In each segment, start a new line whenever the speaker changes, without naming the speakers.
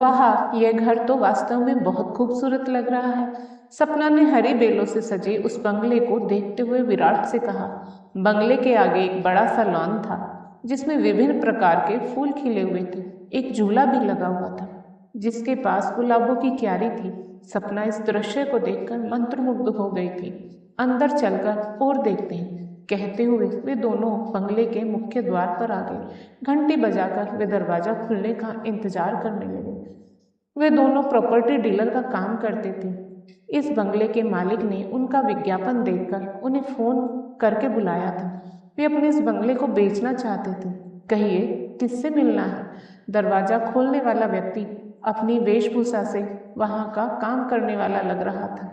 वाह, यह घर तो वास्तव में बहुत खूबसूरत लग रहा है। सपना ने हरी बेलों से सजे उस बंगले को देखते हुए विराट से कहा। बंगले के आगे एक बड़ा सा लॉन था जिसमें विभिन्न प्रकार के फूल खिले हुए थे। एक झूला भी लगा हुआ था जिसके पास गुलाबों की क्यारी थी। सपना इस दृश्य को देखकर मंत्रमुग्ध हो गई थी। अंदर चलकर और देखते हैं, कहते हुए वे दोनों बंगले के मुख्य द्वार पर आ गए। घंटी बजाकर वे दरवाजा खुलने का इंतजार करने लगे। वे दोनों प्रॉपर्टी डीलर का काम करते थे। इस बंगले के मालिक ने उनका विज्ञापन देखकर उन्हें फोन करके बुलाया था। वे अपने इस बंगले को बेचना चाहते थे। कहिए, किससे मिलना है? दरवाजा खोलने वाला व्यक्ति अपनी वेशभूषा से वहां का काम करने वाला लग रहा था।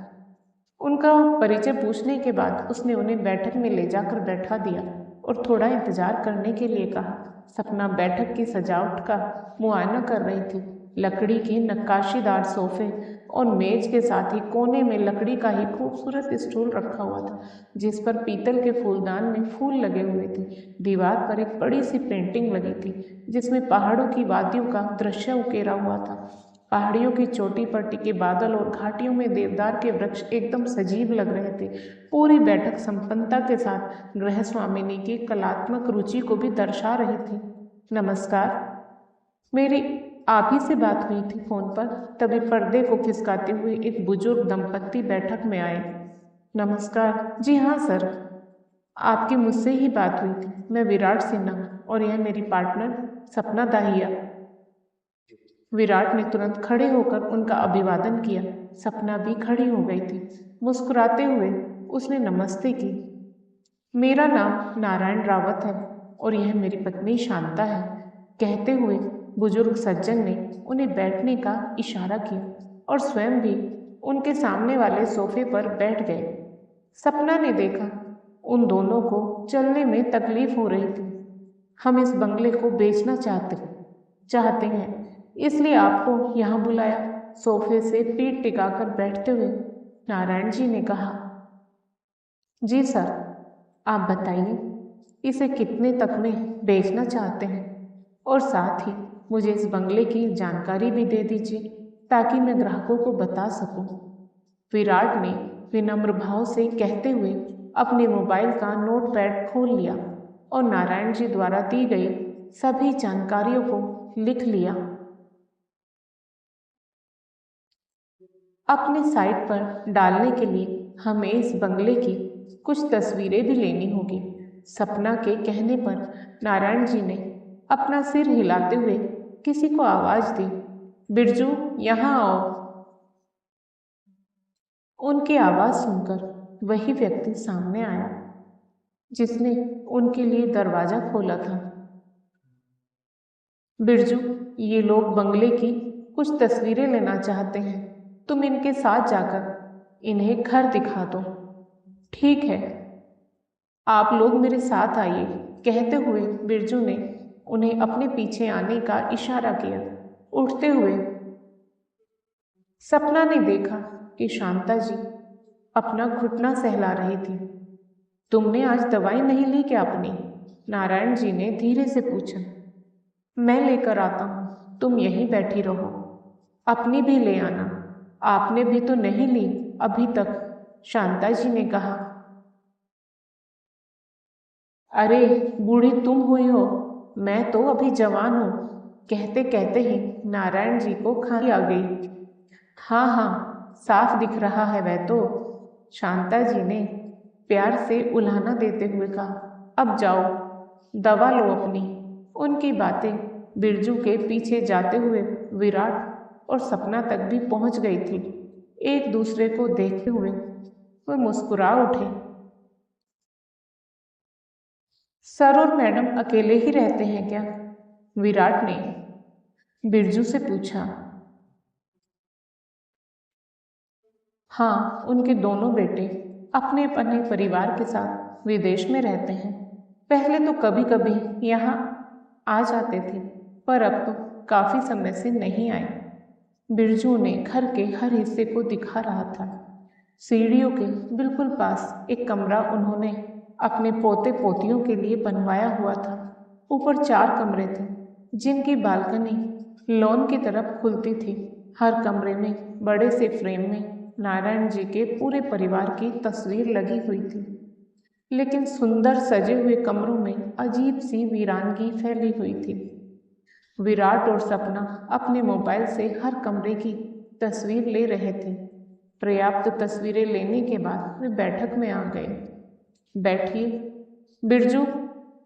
उनका परिचय पूछने के बाद उसने उन्हें बैठक में ले जाकर बैठा दिया और थोड़ा इंतजार करने के लिए कहा। सपना बैठक की सजावट का मुआयना कर रही थी। लकड़ी के नक्काशीदार सोफे और मेज के साथ ही कोने में लकड़ी का ही खूबसूरत स्टूल रखा हुआ था जिस पर पीतल के फूलदान में फूल लगे हुए थे। दीवार पर एक बड़ी सी पेंटिंग लगी थी जिसमें पहाड़ों की वादियों का दृश्य उकेरा हुआ था। पहाड़ियों की चोटी पर टिके बादल और घाटियों में देवदार के वृक्ष एकदम सजीव लग रहे थे। पूरी बैठक संपन्नता के साथ गृह स्वामिनी की कलात्मक रुचि को भी दर्शा रही थी। नमस्कार, मेरी आप ही से बात हुई थी फोन पर। तभी पर्दे को खिसकाते हुए एक बुजुर्ग दंपत्ति बैठक में आए। नमस्कार। जी हाँ सर, आपकी मुझसे ही बात हुई थी। मैं विराट सिन्हा और यह मेरी पार्टनर सपना दाहिया। विराट ने तुरंत खड़े होकर उनका अभिवादन किया। सपना भी खड़ी हो गई थी। मुस्कुराते हुए उसने नमस्ते की। मेरा नाम नारायण रावत है और यह मेरी पत्नी शांता है। कहते हुए बुजुर्ग सज्जन ने उन्हें बैठने का इशारा किया और स्वयं भी उनके सामने वाले सोफे पर बैठ गए। सपना ने देखा उन दोनों को चलने में तकलीफ हो रही थी। हम इस बंगले को बेचना चाहते हैं, इसलिए आपको यहाँ बुलाया। सोफे से पीठ टिकाकर बैठते हुए नारायण जी ने कहा। जी सर, आप बताइए इसे कितने तक में बेचना चाहते हैं और साथ ही मुझे इस बंगले की जानकारी भी दे दीजिए ताकि मैं ग्राहकों को बता सकूं। विराट ने विनम्र भाव से कहते हुए अपने मोबाइल का नोटपैड खोल लिया और नारायण जी द्वारा दी गई सभी जानकारियों को लिख लिया। अपने साइट पर डालने के लिए हमें इस बंगले की कुछ तस्वीरें भी लेनी होगी। सपना के कहने पर नारायण जी ने अपना सिर हिलाते हुए किसी को आवाज दी। बिरजू, यहाँ आओ। उनकी आवाज सुनकर वही व्यक्ति सामने आया जिसने उनके लिए दरवाजा खोला था। बिरजू, ये लोग बंगले की कुछ तस्वीरें लेना चाहते हैं। तुम इनके साथ जाकर इन्हें घर दिखा दो। ठीक है, आप लोग मेरे साथ आइए। कहते हुए बिरजू ने उन्हें अपने पीछे आने का इशारा किया। उठते हुए सपना ने देखा कि शांता जी अपना घुटना सहला रही थी। तुमने आज दवाई नहीं ली क्या अपनी? नारायण जी ने धीरे से पूछा। मैं लेकर आता हूँ, तुम यहीं बैठी रहो। अपनी भी ले आना। आपने भी तो नहीं ली अभी तक, शांता जी ने कहा। अरे बूढ़ी तुम हुई हो, मैं तो अभी जवान हूँ। कहते कहते ही नारायण जी को खांसी आ गई। हाँ हाँ, साफ दिख रहा है वह तो, शांता जी ने प्यार से उल्हाना देते हुए कहा। अब जाओ, दवा लो अपनी। उनकी बातें बिरजू के पीछे जाते हुए विराट और सपना तक भी पहुंच गई थी। एक दूसरे को देखते हुए वे मुस्कुरा उठे। सर और मैडम अकेले ही रहते हैं क्या? विराट ने बिरजू से पूछा। हाँ, उनके दोनों बेटे अपने अपने परिवार के साथ विदेश में रहते हैं। पहले तो कभी कभी यहाँ आ जाते थे, पर अब तो काफी समय से नहीं आए। बिरजू ने घर के हर हिस्से को दिखा रहा था। सीढ़ियों के बिल्कुल पास एक कमरा उन्होंने अपने पोते पोतियों के लिए बनवाया हुआ था। ऊपर 4 कमरे थे जिनकी बालकनी लॉन की तरफ खुलती थी। हर कमरे में बड़े से फ्रेम में नारायण जी के पूरे परिवार की तस्वीर लगी हुई थी, लेकिन सुंदर सजे हुए कमरों में अजीब सी वीरानगी फैली हुई थी। विराट और सपना अपने मोबाइल से हर कमरे की तस्वीर ले रहे थे। पर्याप्त तस्वीरें लेने के बाद वे बैठक में आ गए। बैठिए बिरजू,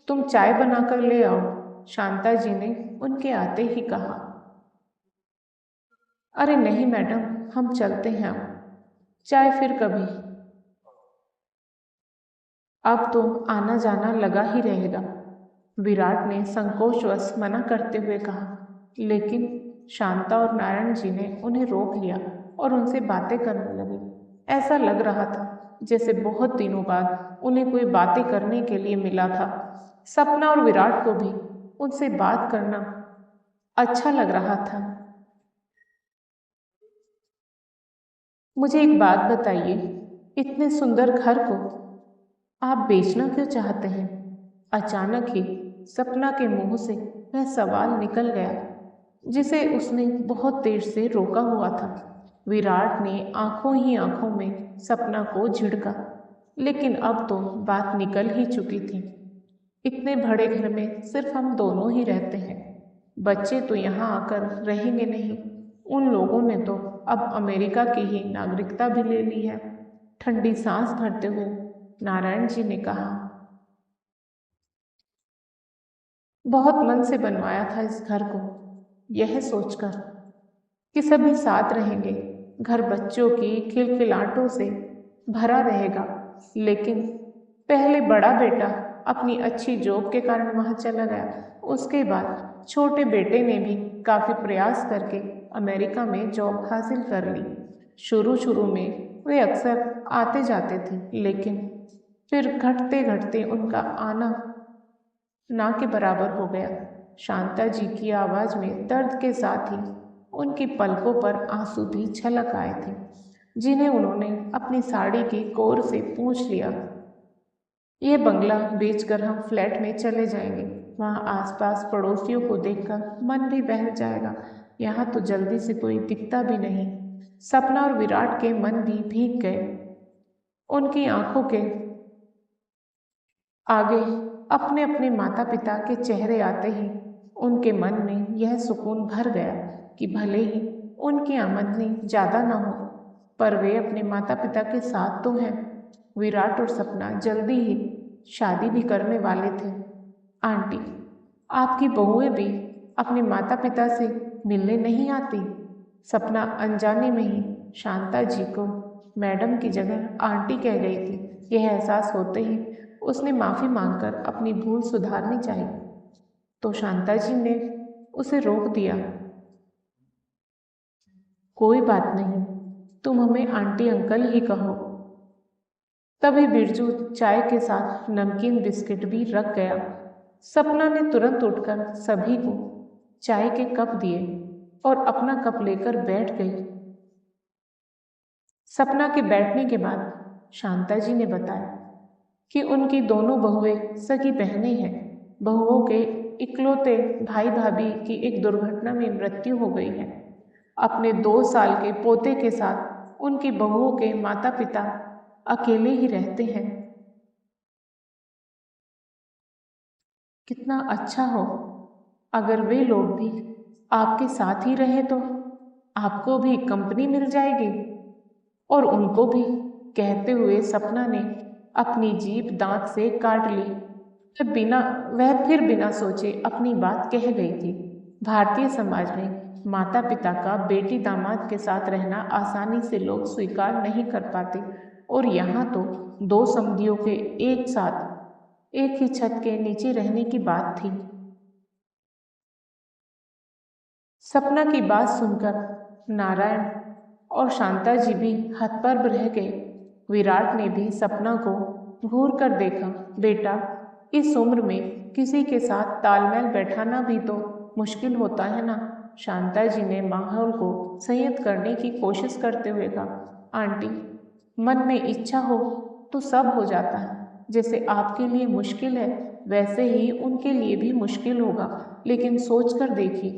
तुम चाय बनाकर ले आओ, शांता जी ने उनके आते ही कहा। अरे नहीं मैडम, हम चलते हैं अब, चाय फिर कभी। अब तो आना जाना लगा ही रहेगा, विराट ने संकोचवश मना करते हुए कहा। लेकिन शांता और नारायण जी ने उन्हें रोक लिया और उनसे बातें करने लगे। ऐसा लग रहा था जैसे बहुत दिनों बाद उन्हें कोई बातें करने के लिए मिला था। सपना और विराट को भी उनसे बात करना अच्छा लग रहा था। मुझे एक बात बताइए, इतने सुंदर घर को आप बेचना क्यों चाहते हैं? अचानक ही सपना के मुंह से वह सवाल निकल गया जिसे उसने बहुत देर से रोका हुआ था। विराट ने आंखों ही आंखों में सपना को झिड़का, लेकिन अब तो बात निकल ही चुकी थी। इतने बड़े घर में सिर्फ हम दोनों ही रहते हैं, बच्चे तो यहाँ आकर रहेंगे नहीं। उन लोगों ने तो अब अमेरिका की ही नागरिकता भी ले ली है, ठंडी सांस भरते हुए नारायण जी ने कहा। बहुत मन से बनवाया था इस घर को, यह सोचकर कि सभी साथ रहेंगे, घर बच्चों की खिलखिलाहटों से भरा रहेगा। लेकिन पहले बड़ा बेटा अपनी अच्छी जॉब के कारण वहां चला गया। उसके बाद छोटे बेटे ने भी काफी प्रयास करके अमेरिका में जॉब हासिल कर ली। शुरू शुरू में वे अक्सर आते जाते थे, लेकिन फिर घटते घटते उनका आना ना के बराबर हो गया। शांता जी की आवाज में दर्द के साथ ही उनकी पलकों पर आंसू भी छलक आए थे, जिन्हें उन्होंने अपनी साड़ी की कोर से पोंछ लिया। ये बंगला बेचकर हम फ्लैट में चले जाएंगे, वहाँ आसपास पड़ोसियों को देखकर मन भी बहल जाएगा। यहाँ तो जल्दी से कोई दिखता भी नहीं। सपना और विराट के मन भी भीग गए। उनकी आंखों के आगे अपने अपने माता पिता के चेहरे आते ही उनके मन में यह सुकून भर गया कि भले ही उनकी आमदनी ज़्यादा ना हो, पर वे अपने माता पिता के साथ तो हैं। विराट और सपना जल्दी ही शादी भी करने वाले थे। आंटी, आपकी बहुएं भी अपने माता पिता से मिलने नहीं आती? सपना अनजाने में ही शांता जी को मैडम की जगह आंटी कह गई थी। यह एहसास होते ही उसने माफ़ी मांगकर अपनी भूल सुधारनी चाहिए, तो शांता जी ने उसे रोक दिया। कोई बात नहीं, तुम हमें आंटी अंकल ही कहो। तभी बिरजू चाय के साथ नमकीन बिस्किट भी रख गया। सपना ने तुरंत उठकर सभी को चाय के कप दिए और अपना कप लेकर बैठ गई। सपना के बैठने के बाद शांता जी ने बताया कि उनकी दोनों बहुएं सगी बहनें हैं। बहुओं के इकलौते भाई भाभी की एक दुर्घटना में मृत्यु हो गई है। अपने 2 साल के पोते के साथ उनकी बहुओं के माता पिता अकेले ही रहते हैं। कितना अच्छा हो अगर वे लोग भी आपके साथ ही रहे, तो आपको भी कंपनी मिल जाएगी। और उनको भी, कहते हुए सपना ने अपनी जीभ दांत से काट ली। वह फिर बिना सोचे अपनी बात कह गई थी। भारतीय समाज में माता पिता का बेटी दामाद के साथ रहना आसानी से लोग स्वीकार नहीं कर पाते, और यहाँ तो दो समधियों के एक साथ एक ही छत के नीचे रहने की बात थी। सपना की बात सुनकर नारायण और शांता जी भी हतप्रभ रह गए। विराट ने भी सपना को घूर कर देखा। बेटा, इस उम्र में किसी के साथ तालमेल बैठाना भी तो मुश्किल होता है ना? शांता जी ने माहौल को संयत करने की कोशिश करते हुए कहा। आंटी, मन में इच्छा हो तो सब हो जाता है। जैसे आपके लिए मुश्किल है, वैसे ही उनके लिए भी मुश्किल होगा, लेकिन सोच कर देखिए,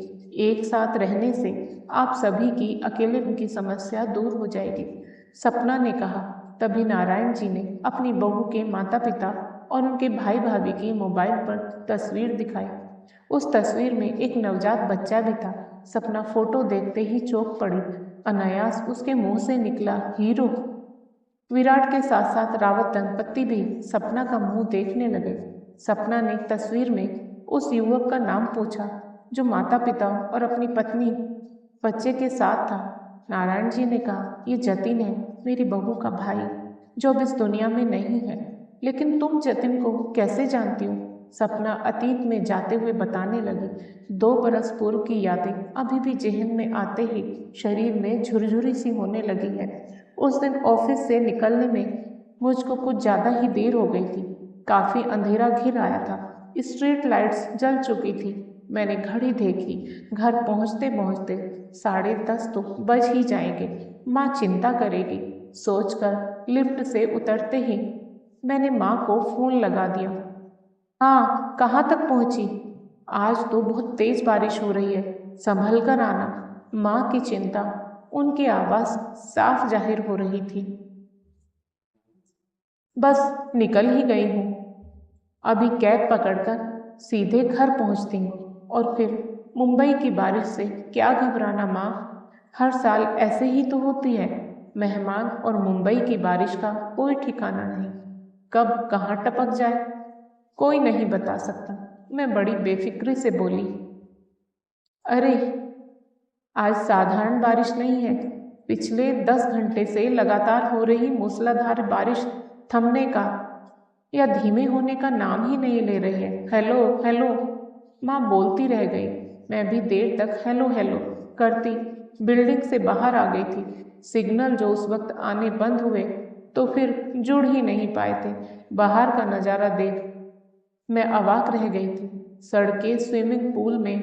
एक साथ रहने से आप सभी की अकेलेपन की समस्या दूर हो जाएगी। सपना ने कहा। तभी नारायण जी ने अपनी बहू के माता पिता और उनके भाई भाभी की मोबाइल पर तस्वीर दिखाई। उस तस्वीर में एक नवजात बच्चा भी था। सपना फोटो देखते ही चौंक पड़ी। अनायास उसके मुंह से निकला, हीरो। विराट के साथ साथ रावत दंपत्ति भी सपना का मुंह देखने लगे। सपना ने तस्वीर में उस युवक का नाम पूछा जो माता पिता और अपनी पत्नी बच्चे के साथ था। नारायण जी ने कहा, ये जतिन है, मेरी बहू का भाई, जो अब इस दुनिया में नहीं है। लेकिन तुम जतिन को कैसे जानती हो? सपना अतीत में जाते हुए बताने लगी। 2 बरस पूर्व की यादें अभी भी जेहन में आते ही शरीर में झुरझुरी सी होने लगी है। उस दिन ऑफिस से निकलने में मुझको कुछ ज़्यादा ही देर हो गई थी। काफ़ी अंधेरा घिर आया था। स्ट्रीट लाइट्स जल चुकी थी। मैंने घड़ी देखी। घर पहुंचते पहुंचते 10:30 तो बज ही जाएंगे। माँ चिंता करेगी सोचकर लिफ्ट से उतरते ही मैंने माँ को फ़ोन लगा दिया। हाँ, कहाँ तक पहुंची? आज तो बहुत तेज बारिश हो रही है, संभल कर आना। माँ की चिंता उनकी आवाज़ साफ जाहिर हो रही थी। बस निकल ही गई हूँ। अभी कैब पकड़कर सीधे घर पहुँचती हूँ और फिर मुंबई की बारिश से क्या घबराना माँ, हर साल ऐसे ही तो होती है। मेहमान और मुंबई की बारिश का कोई ठिकाना नहीं, कब कहाँ टपक जाए कोई नहीं बता सकता। मैं बड़ी बेफिक्री से बोली, अरे आज साधारण बारिश नहीं है, पिछले 10 घंटे से लगातार हो रही मूसलाधार बारिश थमने का या धीमे होने का नाम ही नहीं ले रही है। हेलो हेलो, माँ बोलती रह गई। मैं भी देर तक हेलो हेलो करती बिल्डिंग से बाहर आ गई थी। सिग्नल जो उस वक्त आने बंद हुए तो फिर जुड़ ही नहीं पाए थे। बाहर का नज़ारा देख मैं अवाक रह गई थी। सड़कें स्विमिंग पूल में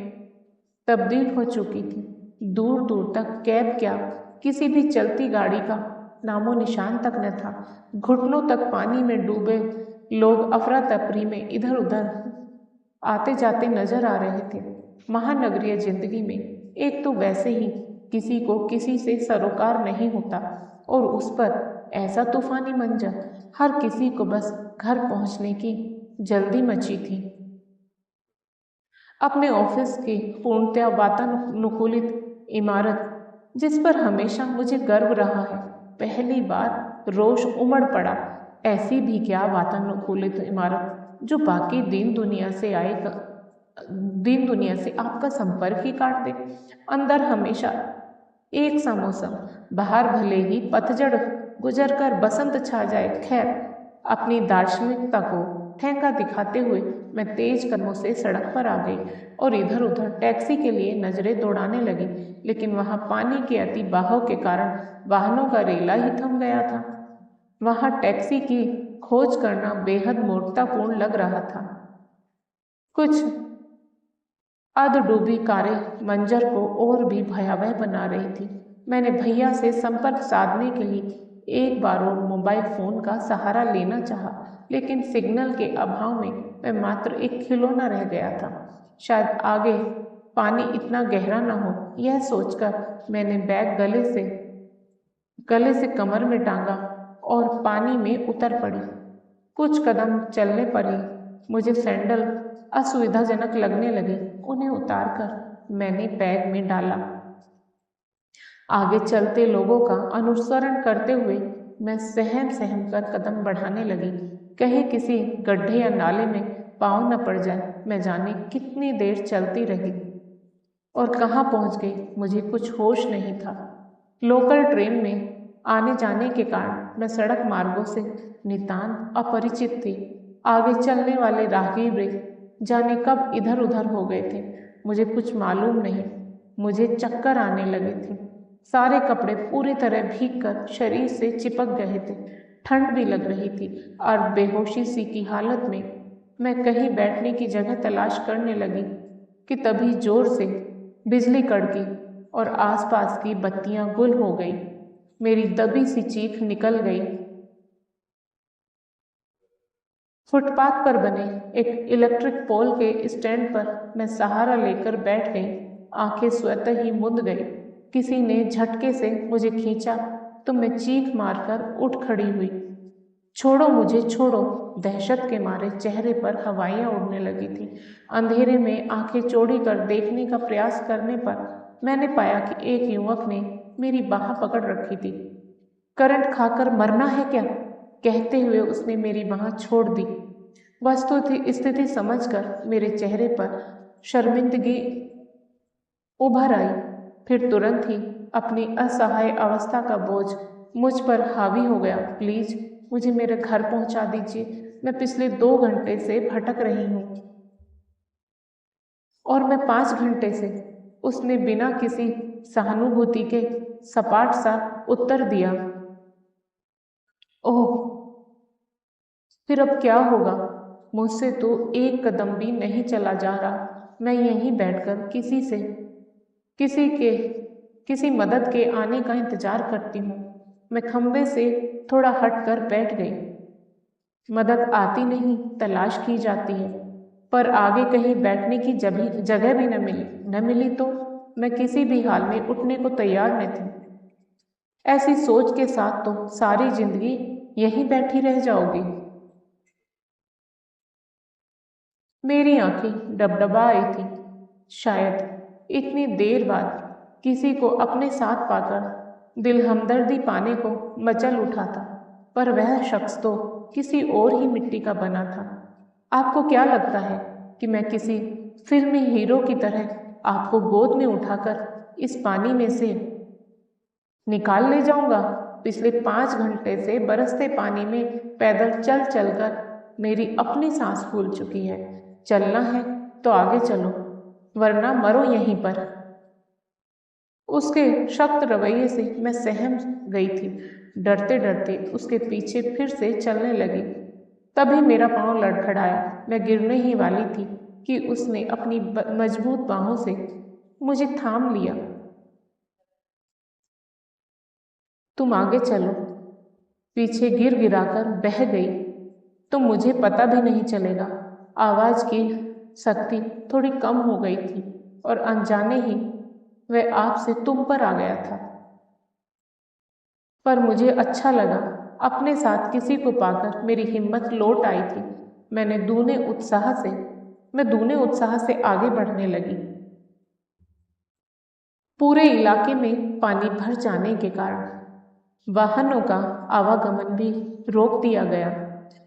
तब्दील हो चुकी थी। दूर दूर तक कैब क्या, किसी भी चलती गाड़ी का नामो निशान तक न था। घुटनों तक पानी में डूबे लोग अफरा तफरी में इधर उधर आते जाते नजर आ रहे थे। महानगरीय जिंदगी में एक तो वैसे ही किसी को किसी से सरोकार नहीं होता और उस पर ऐसा तूफानी मंजर। हर किसी को बस घर पहुंचने की जल्दी मची थी। अपने ऑफिस की पूर्णतया वातानुकूलित इमारत, जिस पर हमेशा मुझे गर्व रहा है, पहली बार रोष उमड़ पड़ा। ऐसी भी क्या वातानुकूलित इमारत जो बाकी दिन दुनिया से आपका संपर्क ही काट दे। अंदर हमेशा एक सा मौसम, बाहर भले ही पतझड़ गुजर कर बसंत छा जाए। खैर, अपनी दार्शनिकता को ठेंगा दिखाते हुए मैं तेज कदमों से सड़क पर आ गई और इधर उधर टैक्सी के लिए नजरें दौड़ाने लगी। लेकिन वहां पानी के अति बहाव के कारण वाहनों का रेला ही थम गया था। वहां टैक्सी की खोज करना बेहद मूर्खतापूर्ण लग रहा था। कुछ अध डूबी कारें मंजर को और भी भयावह बना रही थी। मैंने भैया से संपर्क साधने के लिए एक बार और मोबाइल फोन का सहारा लेना चाहा, लेकिन सिग्नल के अभाव में मैं मात्र एक खिलौना रह गया था। शायद आगे पानी इतना गहरा न हो, यह सोचकर मैंने बैग गले से कमर में टांगा और पानी में उतर पड़ी। कुछ कदम चलने पर ही मुझे सैंडल असुविधाजनक लगने लगे। उन्हें उतारकर मैंने बैग में डाला। आगे चलते लोगों का अनुसरण करते हुए मैं सहम सहम कर कदम बढ़ाने लगी, कहीं किसी गड्ढे या नाले में पाँव न पड़ जाए। मैं जाने कितनी देर चलती रही और कहाँ पहुँच गई, मुझे कुछ होश नहीं था। लोकल ट्रेन में आने जाने के कारण मैं सड़क मार्गों से नितांत अपरिचित थी। आगे चलने वाले राहगीर जाने कब इधर उधर हो गए थे, मुझे कुछ मालूम नहीं। मुझे चक्कर आने लगे थे। सारे कपड़े पूरी तरह भीग कर शरीर से चिपक गए थे। ठंड भी लग रही थी और बेहोशी सी की हालत में मैं कहीं बैठने की जगह तलाश करने लगी कि तभी जोर से बिजली कड़की और आसपास की बत्तियां गुल हो गई। मेरी दबी सी चीख निकल गई। फुटपाथ पर बने एक इलेक्ट्रिक पोल के स्टैंड पर मैं सहारा लेकर बैठ गई। आंखें स्वतः ही मुंद गई। किसी ने झटके से मुझे खींचा तो मैं चीख मारकर उठ खड़ी हुई। छोड़ो मुझे, छोड़ो। दहशत के मारे चेहरे पर हवाइयां उड़ने लगी थी। अंधेरे में आंखें चौड़ी कर देखने का प्रयास करने पर मैंने पाया कि एक युवक ने मेरी बाह पकड़ रखी थी। करंट खाकर मरना है क्या? कहते हुए उसने मेरी बाह छोड़ दी। वस्तु स्थिति समझकर मेरे चेहरे पर शर्मिंदगी उभर आई। फिर तुरंत ही अपनी असहाय अवस्था का बोझ मुझ पर हावी हो गया। प्लीज मुझे मेरे घर पहुंचा दीजिए। मैं पिछले 2 घंटे से भटक रही हूँ और मैं 5 घंटे से। उसने बिना किसी सहानुभूति के सपाट सा उत्तर दिया। ओह, फिर अब क्या होगा? मुझसे तो एक कदम भी नहीं चला जा रहा। मैं यहीं बैठकर किसी मदद के आने का इंतजार करती हूँ। मैं खंबे से थोड़ा हटकर बैठ गई। मदद आती नहीं, तलाश की जाती है, पर आगे कहीं बैठने की जगह भी न मिली तो मैं किसी भी हाल में उठने को तैयार न थी। ऐसी सोच के साथ तो सारी जिंदगी यहीं बैठी रह जाओगी। मेरी आंखें डबडबा आई थी। शायद इतनी देर बाद किसी को अपने साथ पाकर दिल हमदर्दी पाने को मचल उठा था, पर वह शख्स तो किसी और ही मिट्टी का बना था। आपको क्या लगता है कि मैं किसी फिल्मी हीरो की तरह आपको गोद में उठाकर इस पानी में से निकाल ले जाऊंगा? पिछले 5 घंटे से बरसते पानी में पैदल चल चलकर मेरी अपनी सांस फूल चुकी है। चलना है तो आगे चलो, वरना मरो यहीं पर। उसके सख्त रवैये से मैं सहम गई थी। डरते डरते उसके पीछे फिर से चलने लगी। तभी मेरा पांव लड़खड़ाया। मैं गिरने ही वाली थी कि उसने अपनी मजबूत बाहों से मुझे थाम लिया। तुम आगे चलो। पीछे गिर गिराकर बह गई तो मुझे पता भी नहीं चलेगा। आवाज की शक्ति थोड़ी कम हो गई थी और अनजाने ही वह आप से तुम पर आ गया था। पर मुझे अच्छा लगा। अपने साथ किसी को पाकर मेरी हिम्मत लौट आई थी। मैं दूने उत्साह से आगे बढ़ने लगी। पूरे इलाके में पानी भर जाने के कारण वाहनों का आवागमन भी रोक दिया गया।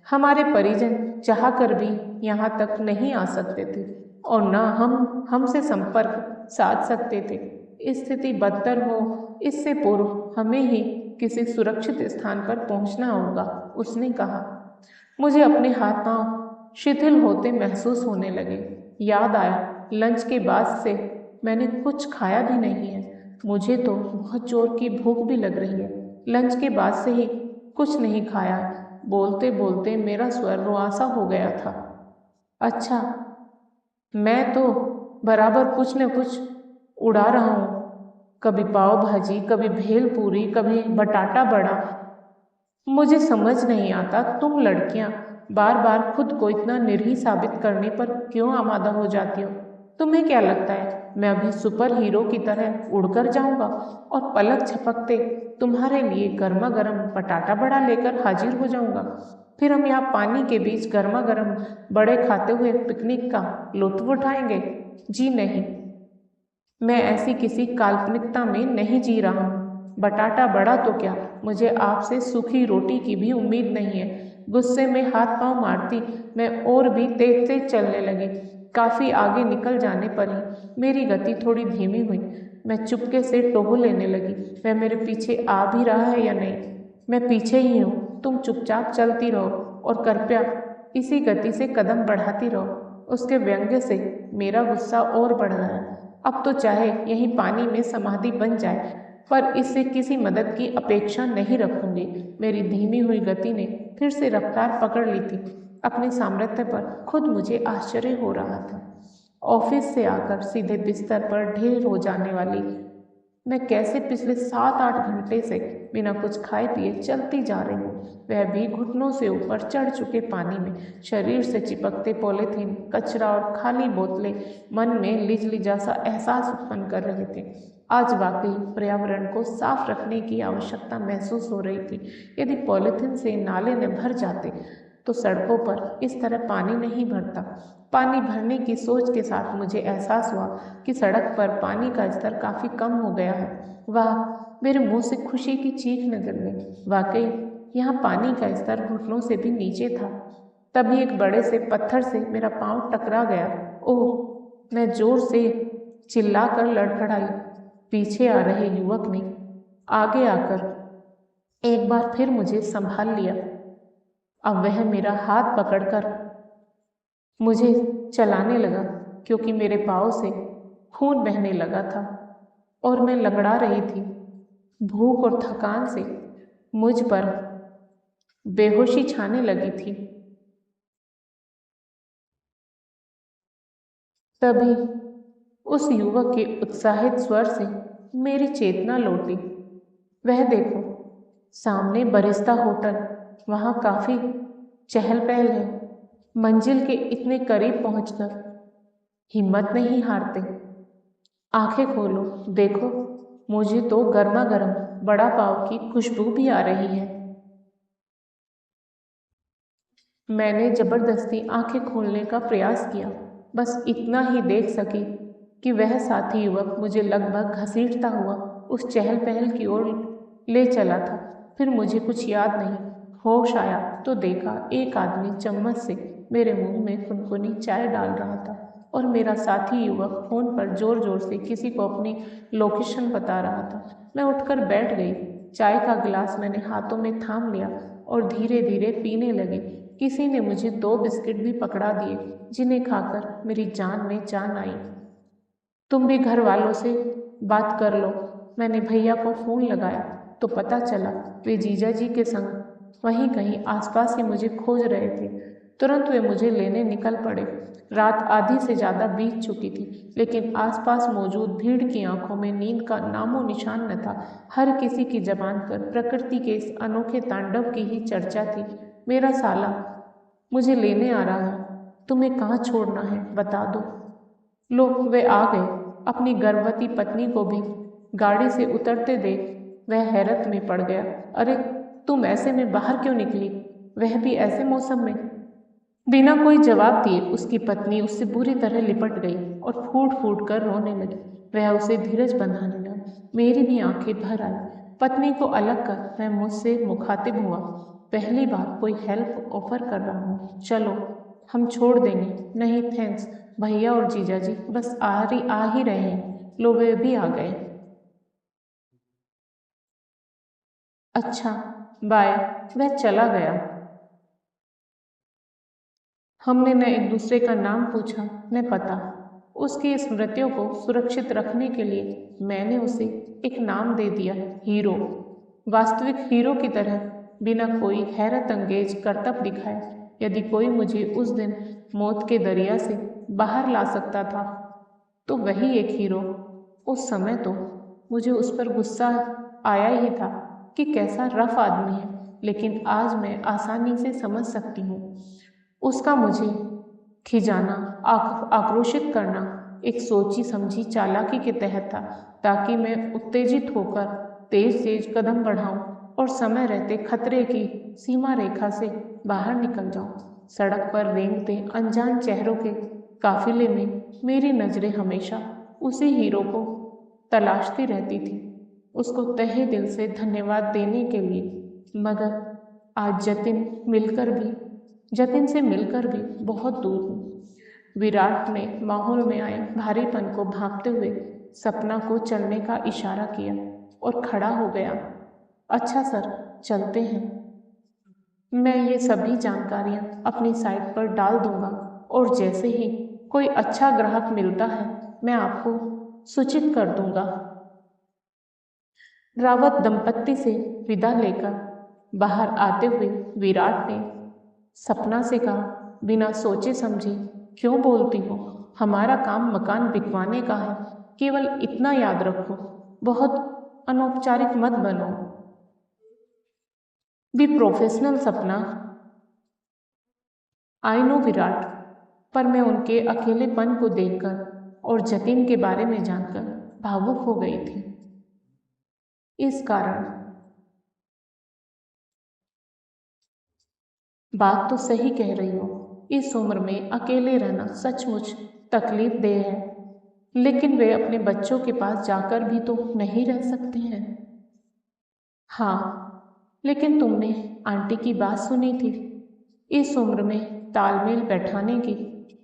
हमारे परिजन चाहकर भी यहाँ तक नहीं आ सकते थे और न हम हमसे संपर्क साध सकते थे। स्थिति बदतर हो इससे पूर्व हमें ही किसी सुरक्षित स्थान पर पहुंचना होगा, उसने कहा। मुझे अपने हाथ पांव शिथिल होते महसूस होने लगे। याद आया, लंच के बाद से मैंने कुछ खाया भी नहीं है। मुझे तो बहुत जोर की भूख भी लग रही है। लंच के बाद से ही कुछ नहीं खाया। बोलते बोलते मेरा स्वर रुआसा हो गया था। अच्छा, मैं तो बराबर कुछ न कुछ उड़ा रहा हूँ। कभी पाव भाजी, कभी भेल पूरी, कभी बटाटा बड़ा। मुझे समझ नहीं आता तुम लड़कियां बार बार खुद को इतना निर्ही साबित करने पर क्यों आमादा हो जाती हो। तुम्हें क्या लगता है मैं अभी सुपर हीरो की तरह उड़कर जाऊंगा और पलक झपकते तुम्हारे लिए गर्मा गर्म बटाटा बड़ा लेकर हाजिर हो जाऊंगा? फिर हम यहाँ पानी के बीच गर्मा गर्म बड़े खाते हुए पिकनिक का लुत्फ उठाएंगे? जी नहीं, मैं ऐसी किसी काल्पनिकता में नहीं जी रहा हूँ। बटाटा बड़ा तो क्या, मुझे आपसे सूखी रोटी की भी उम्मीद नहीं है। गुस्से में हाथ पांव मारती मैं और भी तेज तेज चलने लगी। काफी आगे निकल जाने पर ही मेरी गति थोड़ी धीमी हुई। मैं चुपके से टोह लेने लगी। वह मेरे पीछे आ भी रहा है या नहीं? मैं पीछे ही हूँ। तुम चुपचाप चलती रहो और कृपया इसी गति से कदम बढ़ाती रहो। उसके व्यंग्य से मेरा गुस्सा और बढ़ गया। अब तो चाहे यही पानी में समाधि बन जाए, पर इससे किसी मदद की अपेक्षा नहीं रखूंगी। मेरी धीमी हुई गति ने फिर से रफ्तार पकड़ ली थी। अपने सामर्थ्य पर खुद मुझे आश्चर्य हो रहा था। ऑफिस से आकर सीधे बिस्तर पर ढेर हो जाने वाली मैं कैसे पिछले 7-8 घंटे से बिना कुछ खाए पिए चलती जा रही हूँ, वह भी घुटनों से ऊपर चढ़ चुके पानी में। शरीर से चिपकते पॉलीथीन, कचरा और खाली बोतलें मन में लिजलिजा सा एहसास उत्पन्न कर रहे थे। आज वाकई पर्यावरण को साफ रखने की आवश्यकता महसूस हो रही थी। यदि पॉलीथीन से नाले न भर जाते तो सड़कों पर इस तरह पानी नहीं भरता। पानी भरने की सोच के साथ मुझे एहसास हुआ कि सड़क पर पानी का स्तर काफी कम हो गया है। वाह, मेरे मुंह से खुशी की चीख निकल गई। वाकई यहाँ पानी का स्तर घुटनों से भी नीचे था। तभी एक बड़े से पत्थर से मेरा पांव टकरा गया। ओह! मैं जोर से चिल्लाकर लड़खड़ाई। पीछे आ रहे युवक ने आगे आकर एक बार फिर मुझे संभाल लिया। अब वह मेरा हाथ पकड़कर मुझे चलाने लगा, क्योंकि मेरे पाँव से खून बहने लगा था और मैं लंगड़ा रही थी। भूख और थकान से मुझ पर बेहोशी छाने लगी थी। तभी उस युवक के उत्साहित स्वर से मेरी चेतना लौटी। वह देखो, सामने बरिस्ता होटल, वहाँ काफी चहल पहल है। मंजिल के इतने करीब पहुंचकर हिम्मत नहीं हारते। आंखें खोलो, देखो, मुझे तो गर्मा गर्म बड़ा पाव की खुशबू भी आ रही है। मैंने जबरदस्ती आंखें खोलने का प्रयास किया, बस इतना ही देख सकी कि वह साथी युवक मुझे लगभग घसीटता हुआ उस चहल पहल की ओर ले चला था। फिर मुझे कुछ याद नहीं। होश आया तो देखा एक आदमी चम्मच से मेरे मुंह में फुनफुनी चाय डाल रहा था और मेरा साथी युवक फोन पर जोर जोर से किसी को अपनी लोकेशन बता रहा था। मैं उठकर बैठ गई। चाय का गिलास मैंने हाथों में थाम लिया और धीरे धीरे पीने लगी। किसी ने मुझे 2 बिस्किट भी पकड़ा दिए, जिन्हें खाकर मेरी जान में जान आई। तुम भी घर वालों से बात कर लो। मैंने भैया को फोन लगाया तो पता चला वे जीजा जी के संग वहीं कहीं आसपास ही मुझे खोज रहे थे। तुरंत वे मुझे लेने निकल पड़े। रात आधी से ज़्यादा बीत चुकी थी, लेकिन आसपास मौजूद भीड़ की आंखों में नींद का नामो निशान न था। हर किसी की जबान पर प्रकृति के इस अनोखे तांडव की ही चर्चा थी। मेरा साला मुझे लेने आ रहा है, तुम्हें कहाँ छोड़ना है बता दो। लो, वे आ गए। अपनी गर्भवती पत्नी को भी गाड़ी से उतरते देख वह हैरत में पड़ गया। अरे, तुम ऐसे में बाहर क्यों निकली, वह भी ऐसे मौसम में? बिना कोई जवाब दिए उसकी पत्नी उससे बुरी तरह लिपट गई और फूट फूट कर रोने लगी। वह उसे धीरज बंधाने लगा। मेरी भी आंखें भर आई। पत्नी को अलग कर वह मुझसे मुखातिब हुआ। पहली बार कोई हेल्प ऑफर कर रहा हूँ, चलो हम छोड़ देंगे। नहीं थैंक्स, भैया और जीजा जी बस आ ही रहे हैं। लो, वे भी आ गए। अच्छा, बाय। वह चला गया। हमने न एक दूसरे का नाम पूछा न पता। उसकी स्मृतियों को सुरक्षित रखने के लिए मैंने उसे एक नाम दे दिया, हीरो। वास्तविक हीरो की तरह, बिना कोई हैरत अंगेज करतब दिखाए। यदि कोई मुझे उस दिन मौत के दरिया से बाहर ला सकता था तो वही एक हीरो। उस समय तो मुझे उस पर गुस्सा आया ही था कि कैसा रफ आदमी है, लेकिन आज मैं आसानी से समझ सकती हूँ। उसका मुझे खिजाना, आक्रोशित करना एक सोची समझी चालाकी के तहत था, ताकि मैं उत्तेजित होकर तेज तेज कदम बढ़ाऊं और समय रहते खतरे की सीमा रेखा से बाहर निकल जाऊं। सड़क पर रेंगते अनजान चेहरों के काफिले में मेरी नजरें हमेशा उसी हीरो को तलाशती रहती थी, उसको तहे दिल से धन्यवाद देने के लिए। मगर आज जतिन से मिलकर भी बहुत दूर हूँ। विराट ने माहौल में आए भारीपन को भांपते हुए सपना को चलने का इशारा किया और खड़ा हो गया। अच्छा सर, चलते हैं। मैं ये सभी जानकारियाँ अपनी साइट पर डाल दूंगा और जैसे ही कोई अच्छा ग्राहक मिलता है मैं आपको सूचित कर दूंगा। रावत दंपत्ति से विदा लेकर बाहर आते हुए विराट ने सपना से कहा, बिना सोचे समझे क्यों बोलती हो? हमारा काम मकान बिकवाने का है, केवल इतना याद रखो। बहुत अनौपचारिक मत बनो। बी प्रोफेशनल सपना। आई नो विराट, पर मैं उनके अकेलेपन को देखकर और जतिन के बारे में जानकर भावुक हो गई थी। इस कारण बात तो सही कह रही हो, इस उम्र में अकेले रहना सचमुच तकलीफ देह है, लेकिन वे अपने बच्चों के पास जाकर भी तो नहीं रह सकते हैं। हाँ, लेकिन तुमने आंटी की बात सुनी थी, इस उम्र में तालमेल बैठाने की।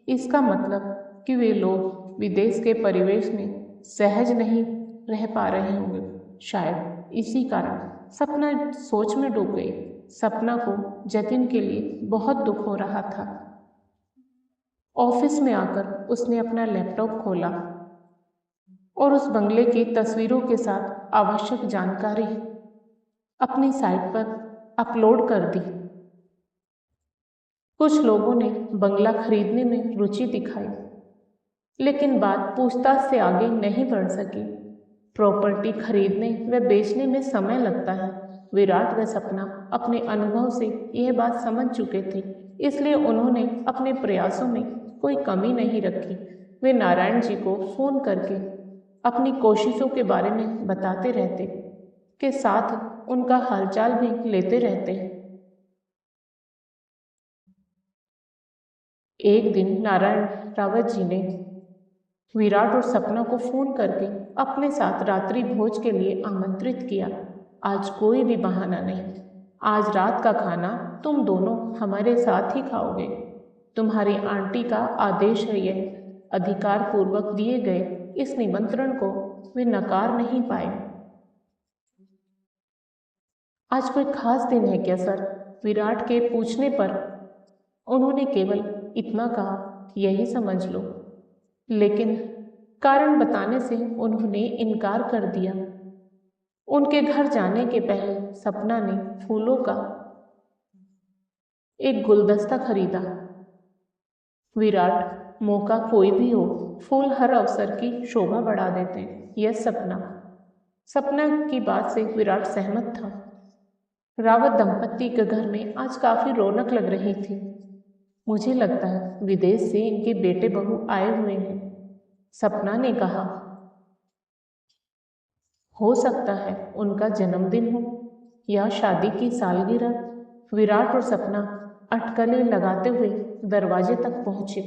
इसका मतलब कि वे लोग विदेश के परिवेश में सहज नहीं रह पा रहे होंगे। शायद इसी कारण सपना सोच में डूब गई। सपना को जतिन के लिए बहुत दुख हो रहा था। ऑफिस में आकर उसने अपना लैपटॉप खोला और उस बंगले की तस्वीरों के साथ आवश्यक जानकारी अपनी साइट पर अपलोड कर दी। कुछ लोगों ने बंगला खरीदने में रुचि दिखाई, लेकिन बात पूछताछ से आगे नहीं बढ़ सकी। प्रॉपर्टी खरीदने व बेचने में समय लगता है। विराट व सपना अपने अनुभव से यह बात समझ चुके थे, इसलिए उन्होंने अपने प्रयासों में कोई कमी नहीं रखी। वे नारायण जी को फोन करके अपनी कोशिशों के बारे में बताते रहते, के साथ उनका हालचाल भी लेते रहते। एक दिन नारायण रावत जी ने विराट और सपना को फोन करके अपने साथ रात्रि भोज के लिए आमंत्रित किया। आज कोई भी बहाना नहीं, आज रात का खाना तुम दोनों हमारे साथ ही खाओगे। तुम्हारी आंटी का आदेश है, यह अधिकार पूर्वक दिए गए इस निमंत्रण को वे नकार नहीं पाए। आज कोई खास दिन है क्या सर? विराट के पूछने पर उन्होंने केवल इतना कहा, यही समझ लो। लेकिन कारण बताने से उन्होंने इनकार कर दिया। उनके घर जाने के पहले सपना ने फूलों का एक गुलदस्ता खरीदा। विराट, मौका कोई भी हो, फूल हर अवसर की शोभा बढ़ा देते हैं। यह सपना सपना की बात से विराट सहमत था। रावत दंपत्ति के घर में आज काफी रौनक लग रही थी। मुझे लगता है विदेश से इनके बेटे बहू आए हुए हैं, सपना ने कहा। हो सकता है उनका जन्मदिन हो या शादी की सालगिरह। विराट और सपना अटकलें लगाते हुए दरवाजे तक पहुंचे।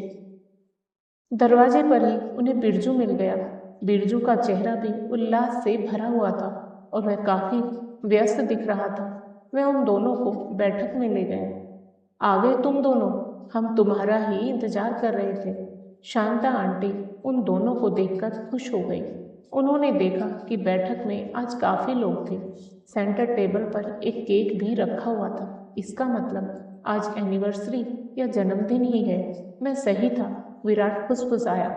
दरवाजे पर ही उन्हें बिरजू मिल गया। बिरजू का चेहरा भी उल्लास से भरा हुआ था और वह काफी व्यस्त दिख रहा था। वह उन दोनों को बैठक में ले गया। आ गए तुम दोनों, हम तुम्हारा ही इंतजार कर रहे थे। शांता आंटी उन दोनों को देखकर खुश हो गई। उन्होंने देखा कि बैठक में आज काफी लोग थे। सेंटर टेबल पर एक केक भी रखा हुआ था। इसका मतलब आज एनिवर्सरी या जन्मदिन ही है। मैं सही था, विराट फुसफुसाया।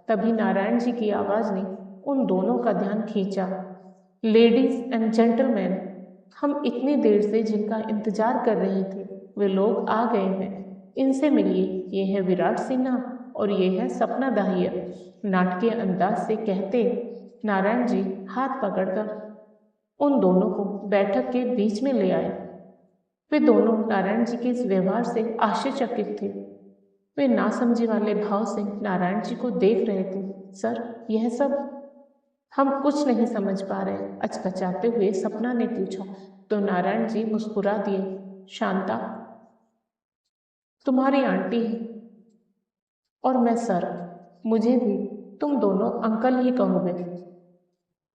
तभी नारायण जी की आवाज ने उन दोनों का ध्यान खींचा। लेडीज एंड जेंटलमैन, हम इतनी देर से जिनका इंतजार कर रहे थे वे लोग आ गए हैं। इनसे मिलिए, ये है विराट सिन्हा और ये है सपना दाहिया। नाटकीय अंदाज से कहते नारायण जी हाथ पकड़कर उन दोनों को बैठक के बीच में ले आए। वे दोनों नारायण जी के इस व्यवहार से आश्चर्यचकित थे। वे नासमझी वाले भाव से नारायण जी को देख रहे थे। सर, यह सब हम कुछ नहीं समझ पा रहे, अचकचाते हुए सपना ने पूछा। तो नारायण जी मुस्कुरा दिए। शांता तुम्हारी आंटी है और मैं सर, मुझे भी तुम दोनों अंकल ही कहोगे।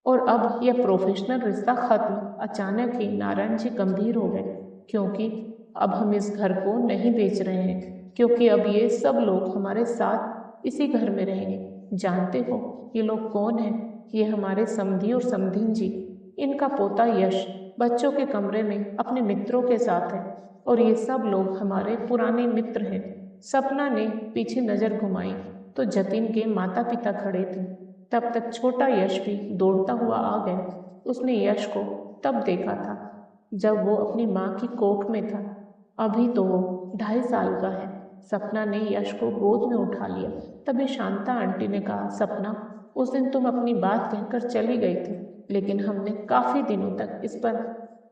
और अब यह प्रोफेशनल रिश्ता खत्म। अचानक ही नारायण जी गंभीर हो गए, क्योंकि अब हम इस घर को नहीं बेच रहे हैं, क्योंकि अब ये सब लोग हमारे साथ इसी घर में रहेंगे। जानते हो ये लोग कौन हैं? ये हमारे समधी और समधिन जी। इनका पोता यश बच्चों के कमरे में अपने मित्रों के साथ है और ये सब लोग हमारे पुराने मित्र हैं। सपना ने पीछे नजर घुमाई तो जतिन के माता पिता खड़े थे। तब तक छोटा यश भी दौड़ता हुआ आ गया। उसने यश को तब देखा था जब वो अपनी माँ की कोख में था। अभी तो वो 2.5 साल का है। सपना ने यश को गोद में उठा लिया। तभी शांता आंटी ने कहा, सपना, उस दिन तुम अपनी बात कहकर चली गई थी, लेकिन हमने काफ़ी दिनों तक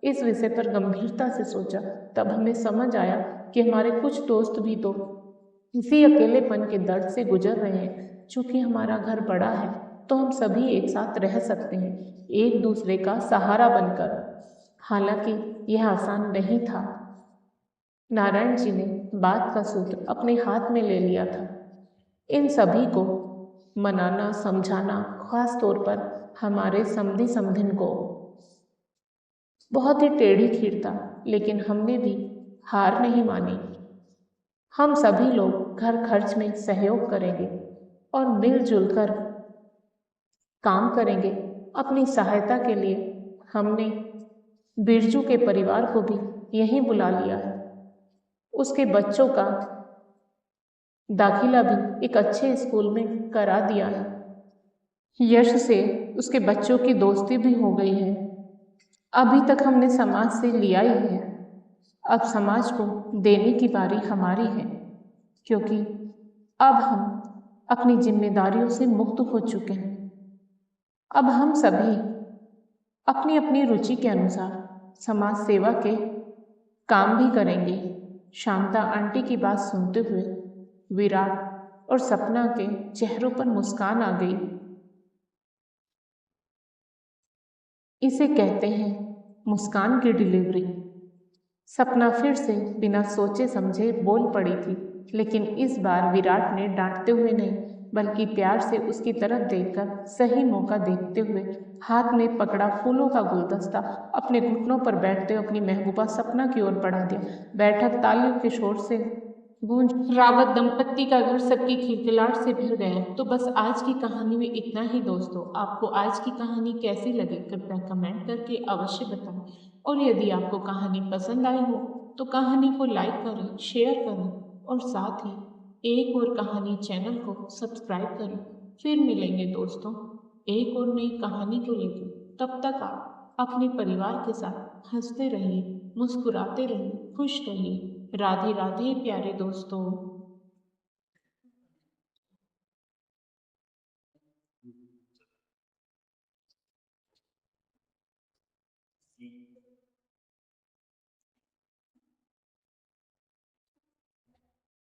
इस विषय पर गंभीरता से सोचा। तब हमें समझ आया कि हमारे कुछ दोस्त भी तो इसी अकेलेपन के दर्द से गुजर रहे हैं। चूंकि हमारा घर बड़ा है तो हम सभी एक साथ रह सकते हैं, एक दूसरे का सहारा बनकर। हालांकि यह आसान नहीं था। नारायण जी ने बात का सूत्र अपने हाथ में ले लिया था। इन सभी को मनाना, समझाना, खास तौर पर हमारे समधी समधिन को बहुत ही टेढ़ी खीर था, लेकिन हमने भी हार नहीं मानी। हम सभी लोग घर खर्च में सहयोग करेंगे और मिलजुल कर काम करेंगे। अपनी सहायता के लिए हमने बिरजू के परिवार को भी यहीं बुला लिया है। उसके बच्चों का दाखिला भी एक अच्छे स्कूल में करा दिया है। यश से उसके बच्चों की दोस्ती भी हो गई है। अभी तक हमने समाज से लिया ही है, अब समाज को देने की बारी हमारी है, क्योंकि अब हम अपनी जिम्मेदारियों से मुक्त हो चुके हैं। अब हम सभी अपनी अपनी रुचि के अनुसार समाज सेवा के काम भी करेंगे। शांता आंटी की बात सुनते हुए विराट और सपना के चेहरों पर मुस्कान आ गई। इसे कहते हैं मुस्कान की डिलीवरी। सपना फिर से बिना सोचे समझे बोल पड़ी थी, लेकिन इस बार विराट ने डांटते हुए नहीं बल्कि प्यार से उसकी तरफ देखकर सही मौका देखते हुए हाथ में पकड़ा फूलों का गुलदस्ता अपने घुटनों पर बैठते हुए अपनी महबूबा सपना की ओर बढ़ा दिया। बैठक तालियों के शोर से गूंज, रावत दंपत्ति का घर सबकी खिलखिलाहट से भर गया। तो बस आज की कहानी में इतना ही दोस्तों। आपको आज की कहानी कैसी लगी कृपया कमेंट करके अवश्य बताएं, और यदि आपको कहानी पसंद आई हो तो कहानी को लाइक करें, शेयर करें और साथ ही एक और कहानी चैनल को सब्सक्राइब करें। फिर मिलेंगे दोस्तों एक और नई कहानी को लेकर। तब तक आप अपने परिवार के साथ हंसते रहिए, मुस्कुराते रहिए, खुश रहिए। राधे राधे प्यारे दोस्तों।